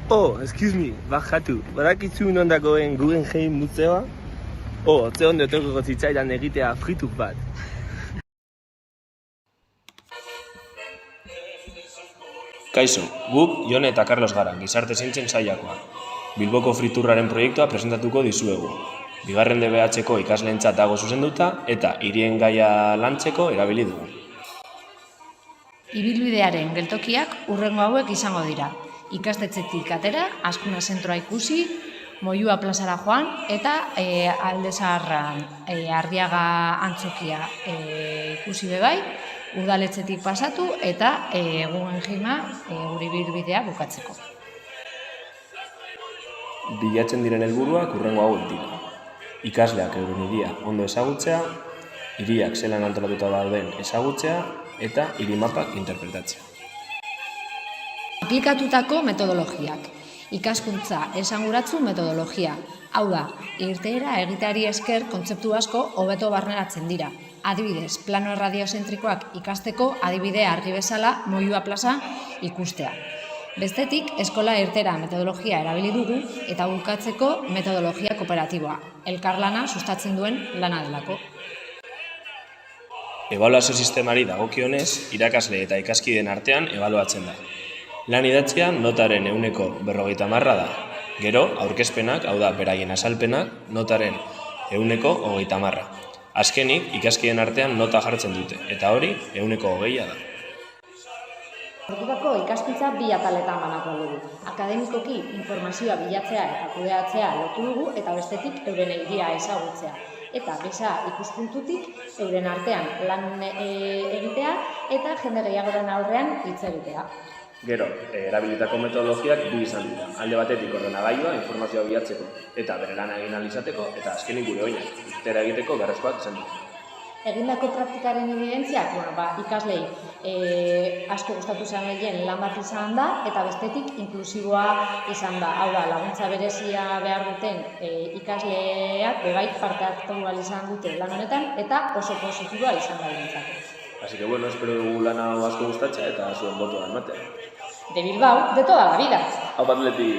Oh, excuse me, bajatu. Badakizu non dagoen Guggenheim museoa? Oh, ze ondo etorriko zitzaidan egitea frituk bat. Kaixo, guk Jon eta Carlos gara, gizarte zientzien sailakoa. Bilboko friturraren proiektua presentatuko dizuegu. Bigarren DBH-ko ikasleentzat dago zuzenduta eta hirien gaia lantzeko erabili dugu. Ibilbidearen geltokiak hurrengo hauek izango dira. Ikastetxetik atera, Azkuna zentroa ikusi, Moyua plazara joan eta Alde Zaharran Arriaga antzokia ikusi bebai, udaletxetik pasatu eta Guggenheima gure ibilbidea bukatzeko. Bilatzen diren helburuak hurrengo hauek dira. Ikasleak euren hiria ondo ezagutzea, hiriak zelan antolatuta dauden ezagutzea eta hiri-mapak interpretatzea. Aplikatutako metodologiak. Ikaskuntza esanguratsu metodologia. Hau da, irteera egiteari esker kontzeptu asko hobeto barneratzen dira. Adibidez, plano erradiozentrikoak ikasteko adibide argi bezala Moyua plaza ikustea. Bestetik, eskola irtera metodologia erabili dugu eta bukatzeko metodologia kooperatiboa. Elkarlana sustatzen duen lana delako. Ebaluazio sistemari dagokionez, irakasle eta ikaskideen artean ebaluatzen da. Lan idatzia notaren 50% da. Gero, aurkezpenak, hau da, beraien azalpenak, notaren 30%. Azkenik, ikaskideen artean nota jartzen dute, eta hori 20% da. Ordurako ikaskuntza bi ataletan banatu dugu. Akademikoki informazioa bilatzea eta kudeatzea lotu dugu eta bestetik euren hiria ezagutzea. Eta beza ikuspuntutik euren artean lan egitea eta jende gehiagoren aurrean hitz egitea. Gero, erabilitako metodologiak bi izan dira. Alde batetik ordenagailua informazioa bilatzeko eta bere lana egin ahal izateko eta azkenik gure oinak, irtera egiteko beharrezkoak izan dira. Egindako praktikaren evidentziak, ikaslei asko gustatu zen gehien lan bat izan da eta bestetik inklusiboa izan da. Hau da, laguntza berezia behar duten ikasleak bebai parte hartu ahal izan dute lan honetan eta oso positiboa izan da behintzat. Así que bueno, espero dugu lan hau asko gustatzea eta zuen botoa ematea. De Bilbao, de toda la vida. Hau Atleti!